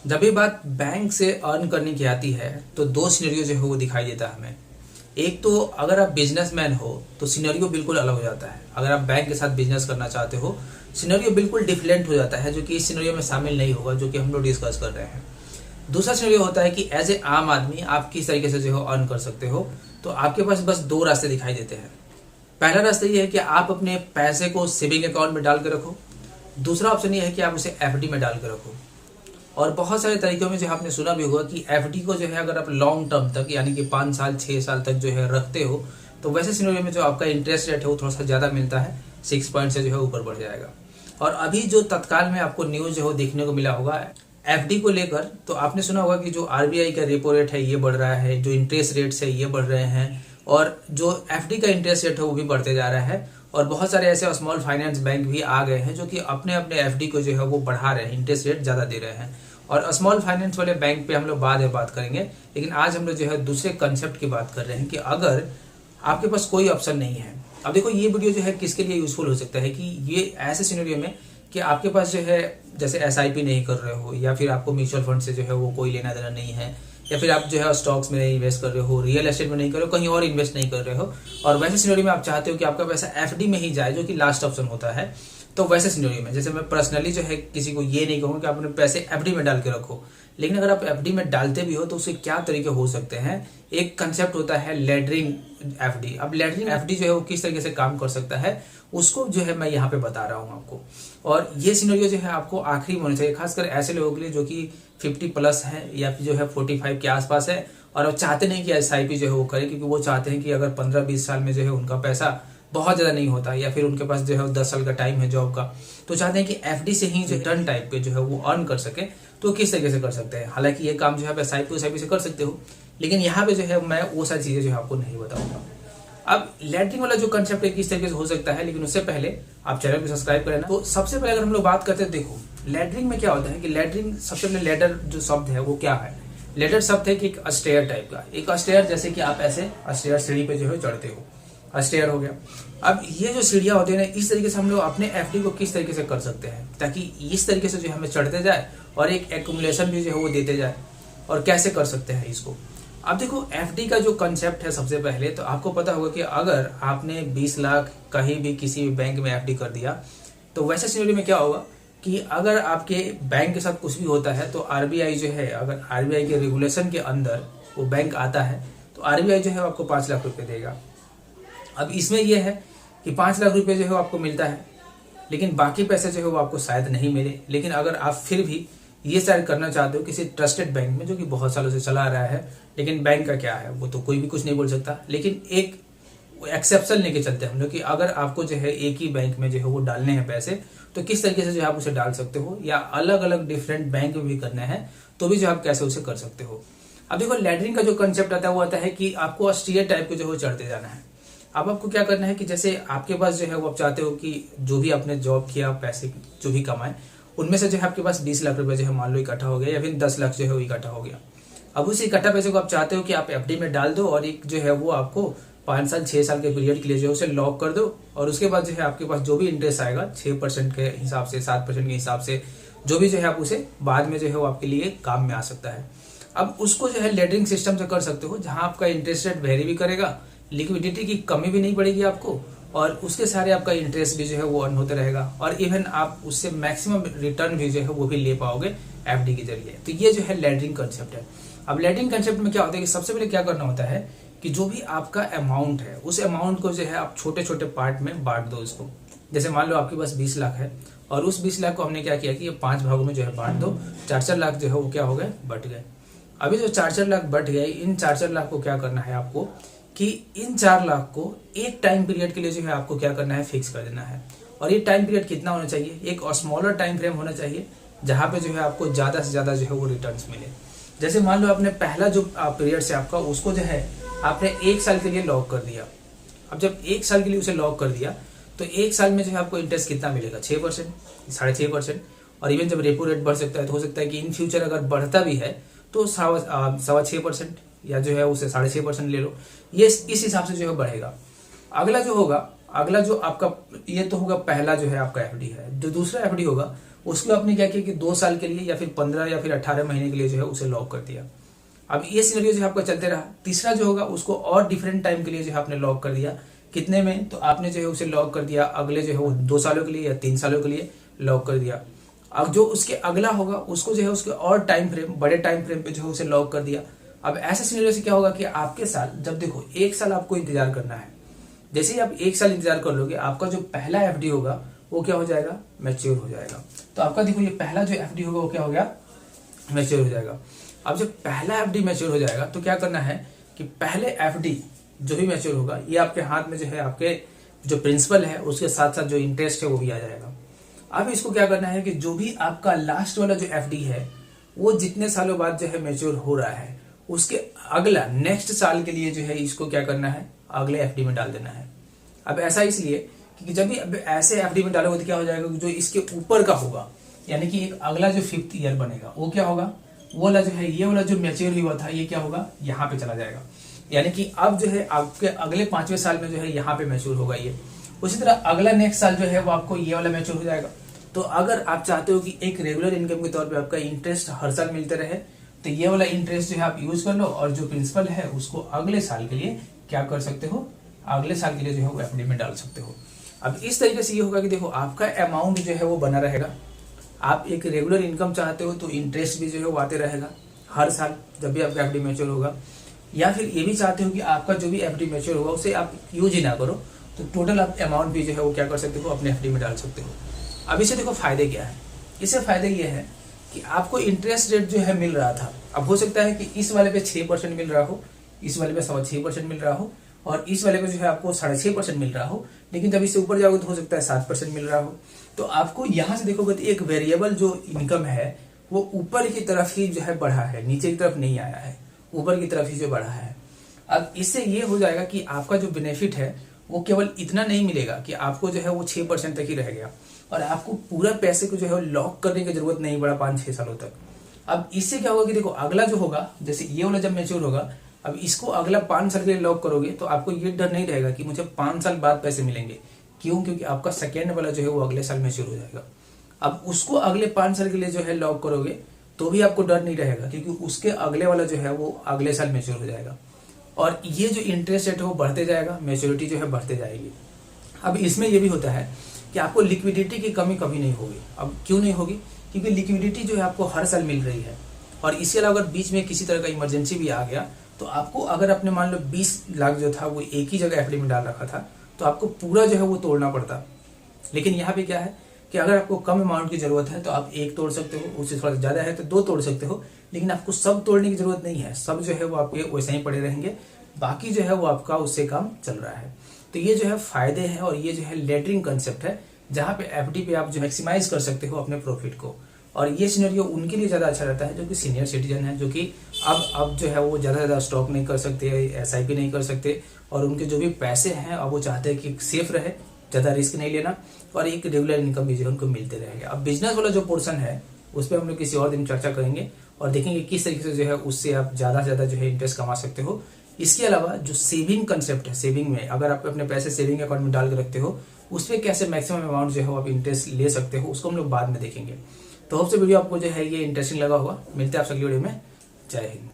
जब भी बात बैंक से अर्न करने की आती है तो दो सिनेरियो जो है वो दिखाई देता है हमें। एक तो अगर आप बिजनेसमैन हो तो सिनेरियो बिल्कुल अलग हो जाता है। अगर आप बैंक के साथ बिजनेस करना चाहते हो सिनेरियो बिल्कुल डिफरेंट हो जाता है, जो कि इस सिनेरियो में शामिल नहीं होगा, जो कि हम लोग डिस्कस कर रहे हैं। दूसरा सिनेरियो होता है कि एज ए आम आदमी आप किस तरीके से जो है अर्न कर सकते हो। तो आपके पास बस दो रास्ते दिखाई देते हैं। पहला रास्ता ये है कि आप अपने पैसे को सेविंग अकाउंट में डाल के रखो। दूसरा ऑप्शन ये है कि आप उसे एफडी में डाल के रखो। और बहुत सारे तरीकों में जो आपने सुना भी होगा कि एफडी को जो है अगर आप लॉन्ग टर्म तक यानी कि 5 साल 6 साल तक जो है रखते हो तो वैसे सिनेरियो में जो आपका इंटरेस्ट रेट है वो थोड़ा सा ज़्यादा मिलता है, 6 पॉइंट से जो है ऊपर बढ़ जाएगा। और अभी जो तत्काल में आपको न्यूज़ जो है देखने को मिला होगा एफडी को लेकर, तो आपने सुना होगा कि जो आरबीआई का रेपो रेट है ये बढ़ रहा है, जो इंटरेस्ट रेट्स है ये बढ़ रहे हैं, और जो एफडी का इंटरेस्ट रेट है वो भी बढ़ते जा रहा है। और बहुत सारे ऐसे स्मॉल फाइनेंस बैंक भी आ गए हैं जो कि अपने अपने एफडी को जो है वो बढ़ा रहे हैं, इंटरेस्ट रेट ज़्यादा दे रहे हैं। और स्मॉल फाइनेंस वाले बैंक पे हम लोग बाद में बात करेंगे, लेकिन आज हम लोग जो है दूसरे कंसेप्ट की बात कर रहे हैं कि अगर आपके पास कोई ऑप्शन नहीं है। अब देखो ये वीडियो जो है किसके लिए यूजफुल हो सकता है कि ये ऐसे सिनेरियो में कि आपके पास जो है जैसे एसआईपी नहीं कर रहे हो, या फिर आपको म्यूचुअल फंड से जो है वो कोई लेना देना नहीं है, या फिर आप जो है स्टॉक्स में नहीं इन्वेस्ट कर रहे हो, रियल एस्टेट में नहीं कर रहे हो, कहीं और इन्वेस्ट नहीं कर रहे हो, और वैसे सिनेरियो में आप चाहते हो कि आपका पैसा एफडी में ही जाए जो कि लास्ट ऑप्शन होता है। तो वैसे सिनेरियो में जैसे मैं पर्सनली जो है किसी को ये नहीं कहूँगा कि आप अपने पैसे एफडी में डाल के रखो, लेकिन अगर आप एफडी में डालते भी हो तो उसके क्या तरीके हो सकते हैं। एक कंसेप्ट होता है लैडरिंग एफडी। अब लैडरिंग एफडी जो है वो किस तरीके से काम कर सकता है उसको जो है मैं यहाँ पे बता रहा हूँ आपको। और ये सिनेरियो जो है आपको आखिरी में होना चाहिए, खासकर ऐसे लोगों के लिए जो कि 50 प्लस है या फिर जो है 45 के आसपास है, और वो चाहते नहीं कि एसआईपी जो है वो करे, क्योंकि वो चाहते हैं कि अगर 15-20 साल में जो है उनका पैसा बहुत ज़्यादा नहीं होता, या फिर उनके पास जो है 10 साल का टाइम है जॉब का, तो चाहते हैं कि एफडी से ही जो रिटर्न टाइप पे जो है वो अर्न कर सके। तो किस तरीके से कर सकते हैं, हालांकि ये काम जो है आप एसआईपी से कर सकते हो, लेकिन यहाँ पे जो है मैं वो सारी चीज़ें जो है आपको नहीं बताऊंगा। अब लैडरिंग वाला जो कंसेप्ट है किस तरीके से हो सकता है, लेकिन उससे पहले आप चैनल को सब्सक्राइब करें ना। तो सबसे पहले अगर हम लोग बात करते हैं, देखो लैडरिंग में क्या होता है कि लैडरिंग सबसे पहले लैडर जो शब्द है वो क्या है। लैडर शब्द है कि एक अस्टेयर टाइप का, एक अस्टेयर जैसे कि आप ऐसे अस्टेयर सीढ़ी पे जो है चढ़ते हो, अस्टेयर हो गया। अब ये जो सीढ़ियाँ होती है ना, इस तरीके से हम लोग अपने एफडी को किस तरीके से कर सकते हैं ताकि इस तरीके से जो हमें चढ़ते जाए और एक एक्यूमुलेशन भी जो है वो देते जाए। और कैसे कर सकते हैं इसको, अब देखो एफडी का जो कंसेप्ट है सबसे पहले तो आपको पता होगा कि अगर आपने 20 लाख कहीं भी किसी भी बैंक में एफडी कर दिया तो वैसे सिनेरियो में क्या होगा कि अगर आपके बैंक के साथ कुछ भी होता है तो आरबीआई जो है, अगर आरबीआई के रेगुलेशन के अंदर वो बैंक आता है तो आरबीआई जो है आपको 5 लाख रुपए देगा। अब इसमें यह है कि 5 लाख रुपए जो है आपको मिलता है, लेकिन बाकी पैसे जो है वो आपको शायद नहीं मिले। लेकिन अगर आप फिर भी ये शायद करना चाहते हो किसी ट्रस्टेड बैंक में जो कि बहुत सालों से चला रहा है, लेकिन बैंक का क्या है वो तो कोई भी कुछ नहीं बोल सकता, लेकिन एक एक्सेप्शन लेके चलते हैं हम लोग कि अगर आपको जो है एक ही बैंक में जो है वो डालने हैं पैसे तो किस तरीके से जो है आप उसे डाल सकते हो, या अलग अलग डिफरेंट बैंक में भी करने हैं तो भी जो आप कैसे उसे कर सकते हो। अब देखो लैडरिंग का जो कंसेप्ट आता है वो आता है कि आपको अस्टेयर टाइप के जो है चढ़ते जाना है। अब आपको क्या करना है कि जैसे आपके पास जो है वो आप चाहते हो कि जो भी आपने जॉब किया, पैसे जो भी कमाए, उनमें से जो है आपके पास 20 लाख रुपए जो है मान लो इकट्ठा हो गया, या फिर 10 लाख जो है वो इकट्ठा हो गया। अब उस इकट्ठा पैसे को आप चाहते हो कि आप एफडी में डाल दो और एक जो है वो आपको 5 साल 6 साल के पीरियड के लिए जो है उसे लॉक कर दो, और उसके बाद जो है आपके पास जो भी इंटरेस्ट आएगा 6% के हिसाब से, 7% के हिसाब से, जो भी जो है आप उसे बाद में जो है वो आपके लिए काम में आ सकता है। अब उसको जो है लैडरिंग सिस्टम से कर सकते हो जहां आपका इंटरेस्ट रेट वेरी भी करेगा, लिक्विडिटी की कमी भी नहीं पड़ेगी आपको, और उसके सारे आपका इंटरेस्ट भी जो है वो अर्न होते रहेगा, और इवन आप उससे मैक्सिमम रिटर्न भी जो है वो भी ले पाओगे एफडी के जरिए। तो ये जो है लैडरिंग कंसेप्ट है। अब लैडरिंग कंसेप्ट में क्या होता है कि सबसे पहले क्या करना होता है कि जो भी आपका अमाउंट है उस अमाउंट को जो है आप छोटे छोटे पार्ट में बांट दो इसको। जैसे मान लो आपके पास 20 लाख है और उस 20 लाख को हमने क्या किया कि ये 5 भागों में जो है बांट दो, 4-4 लाख जो है वो क्या हो गए, बट गए। अभी जो 4-4 लाख बट गए, इन 4-4 लाख को क्या करना है आपको कि इन 4 लाख को एक टाइम पीरियड के लिए जो है आपको क्या करना है, फिक्स कर देना है। और ये टाइम पीरियड कितना होना चाहिए, एक स्मॉलर टाइम फ्रेम होना चाहिए जहां पे जो है आपको ज्यादा से ज्यादा जो है वो रिटर्न्स मिले। जैसे मान लो आपने पहला जो पीरियड से आपका उसको जो है आपने 1 साल के लिए लॉक कर दिया। अब जब 1 साल के लिए उसे लॉक कर दिया तो 1 साल में जो है आपको इंटरेस्ट कितना मिलेगा, 6%, 6.5%। और इवन जब रेपो रेट बढ़ सकता है तो हो सकता है कि इन फ्यूचर अगर बढ़ता भी है तो 6.25% या जो है उसे 6.5% ले लो, ये इस हिसाब से जो है बढ़ेगा। अगला जो होगा, अगला जो आपका ये तो होगा पहला जो है आपका एफडी है। जो दूसरा एफडी होगा उसको आपने क्या किया कि 2 साल के लिए या फिर 15 या फिर 18 महीने के लिए जो है उसे लॉक कर दिया। अब ये सिनेरियो जो है आपका चलते रहा। तीसरा जो होगा उसको और डिफरेंट टाइम के लिए जो है आपने लॉक कर दिया। कितने में? तो आपने जो है उसे लॉक कर दिया अगले जो है वो 2 सालों के लिए या 3 सालों के लिए लॉक कर दिया। अब जो उसके अगला होगा उसको जो है उसके और टाइम फ्रेम, बड़े टाइम फ्रेम पे जो है उसे लॉक कर दिया। अब ऐसे सिनेरियो से क्या होगा कि आपके साल, जब देखो 1 साल आपको इंतजार करना है, जैसे ही आप 1 साल इंतजार कर लोगे आपका जो पहला एफडी होगा वो क्या हो जाएगा? मैच्योर हो जाएगा। तो आपका देखो ये पहला जो एफडी होगा वो क्या हो गया? मैच्योर हो जाएगा। अब जब पहला एफडी मैच्योर हो जाएगा तो क्या करना है कि पहले एफडी जो भी मैच्योर होगा ये आपके हाथ में जो है आपके जो प्रिंसिपल है उसके साथ साथ जो इंटरेस्ट है वो भी आ जाएगा। अब इसको क्या करना है कि जो भी आपका लास्ट वाला जो एफडी है वो जितने सालों बाद जो है मैच्योर हो रहा है उसके अगला नेक्स्ट साल के लिए जो है इसको क्या करना है? अगले एफडी में डाल देना है। अब ऐसा इसलिए क्योंकि जब भी अब ऐसे एफडी में डालोगे तो क्या हो जाएगा, जो इसके ऊपर का होगा यानी कि एक अगला जो 5th ईयर बनेगा वो क्या होगा, वो वाला जो है ये वाला जो मैच्योर हुआ था ये क्या होगा? यहाँ पे चला जाएगा। यानी कि अब जो है आपके अगले 5वें साल में जो है यहाँ पे मैच्योर होगा ये। उसी तरह अगला नेक्स्ट साल जो है वो आपको ये वाला मैच्योर हो जाएगा। तो अगर आप चाहते हो कि एक रेगुलर इनकम के तौर पे आपका इंटरेस्ट हर साल मिलते रहे तो ये वाला इंटरेस्ट जो है आप यूज कर लो और जो प्रिंसिपल है उसको अगले साल के लिए क्या कर सकते हो? अगले साल के लिए जो है वो एफडी में डाल सकते हो। अब इस तरीके से ये होगा कि देखो आपका अमाउंट जो है वो बना रहेगा। आप एक रेगुलर इनकम चाहते हो तो इंटरेस्ट भी जो है वो आते रहेगा हर साल जब भी आपका एफडी मैच्योर होगा। या फिर ये भी चाहते हो कि आपका जो भी एफडी मैच्योर होगा उसे आप यूज ही ना करो तो टोटल आप अमाउंट भी जो है वो क्या कर सकते हो? अपने एफडी में डाल सकते हो। अब इसे देखो फायदे क्या है। इससे फायदे ये है कि आपको इंटरेस्ट रेट जो है मिल रहा था, अब हो सकता है कि इस वाले पे 6% मिल रहा हो, इस वाले पे 6.25% मिल रहा हो और इस वाले पे जो है आपको 6.5% मिल रहा हो, लेकिन जब इससे ऊपर जाओगे तो हो सकता है 7% मिल रहा हो। तो आपको यहाँ से देखोगे तो एक वेरिएबल जो इनकम है वो ऊपर की तरफ ही जो है बढ़ा है, नीचे की तरफ नहीं आया है, ऊपर की तरफ ही जो बढ़ा है। अब इससे ये हो जाएगा कि आपका जो बेनिफिट है वो केवल इतना नहीं मिलेगा कि आपको जो है वो 6% तक ही रह गया और आपको पूरा पैसे को जो है लॉक करने की जरूरत नहीं पड़ा 5-6 सालों तक। अब इससे क्या होगा कि देखो अगला जो होगा, जैसे ये वाला जब मैच्योर होगा, अब इसको अगला 5 साल के लिए लॉक करोगे तो आपको ये डर नहीं रहेगा कि मुझे 5 साल बाद पैसे मिलेंगे। क्यों? क्योंकि आपका सेकेंड वाला जो है वो अगले साल मैच्योर हो जाएगा। अब उसको अगले 5 साल के लिए जो है लॉक करोगे तो भी आपको डर नहीं रहेगा क्योंकि उसके अगले वाला जो है वो अगले साल मैच्योर हो जाएगा और ये जो इंटरेस्ट रेट है वो बढ़ते जाएगा, मैच्योरिटी जो है बढ़ते जाएगी। अब इसमें ये भी होता है कि आपको लिक्विडिटी की कमी कभी नहीं होगी। अब क्यों नहीं होगी? क्योंकि लिक्विडिटी जो है आपको हर साल मिल रही है और इसके अलावा अगर बीच में किसी तरह का इमरजेंसी भी आ गया तो आपको, अगर आपने मान लो 20 लाख जो था वो एक ही जगह एफडी में डाल रखा था तो आपको पूरा जो है वो तोड़ना पड़ता। लेकिन यहाँ पे क्या है कि अगर आपको कम अमाउंट की जरूरत है तो आप एक तोड़ सकते हो, उससे थोड़ा ज्यादा है तो 2 तोड़ सकते हो, लेकिन आपको सब तोड़ने की जरूरत नहीं है। सब जो है वो आपके वैसे ही पड़े रहेंगे, बाकी जो है वो आपका उससे काम चल रहा है। तो ये जो है फायदे हैं और ये जो है लेटरिंग कंसेप्ट है जहाँ पे एफडी पे आप जो मैक्सिमाइज कर सकते हो अपने प्रॉफिट को। और ये सिनेरियो उनके लिए ज़्यादा अच्छा रहता है जो कि सीनियर सिटीजन है, जो कि अब जो है वो ज़्यादा स्टॉक नहीं कर सकते, एसआईपी नहीं कर सकते और उनके जो भी पैसे हैं अब वो चाहते हैं कि सेफ रहे, ज़्यादा रिस्क नहीं लेना और एक रेगुलर इनकम भी जो है उनको मिलते रहेगा। अब बिजनेस वाला जो पोर्सन है उस पर हम लोग किसी और दिन चर्चा करेंगे और देखेंगे किस तरीके से जो है उससे आप ज़्यादा से ज़्यादा जो है इंटरेस्ट कमा सकते हो। इसके अलावा जो सेविंग कंसेप्ट है, सेविंग में अगर आप अपने पैसे सेविंग अकाउंट में डाल के रखते हो उस पर कैसे मैक्सिमम अमाउंट जो है आप इंटरेस्ट ले सकते हो, उसको हम लोग बाद में देखेंगे। तो होप से वीडियो आपको जो है ये इंटरेस्टिंग लगा होगा। मिलते हैं आप अगली वीडियो में। जय हिंद।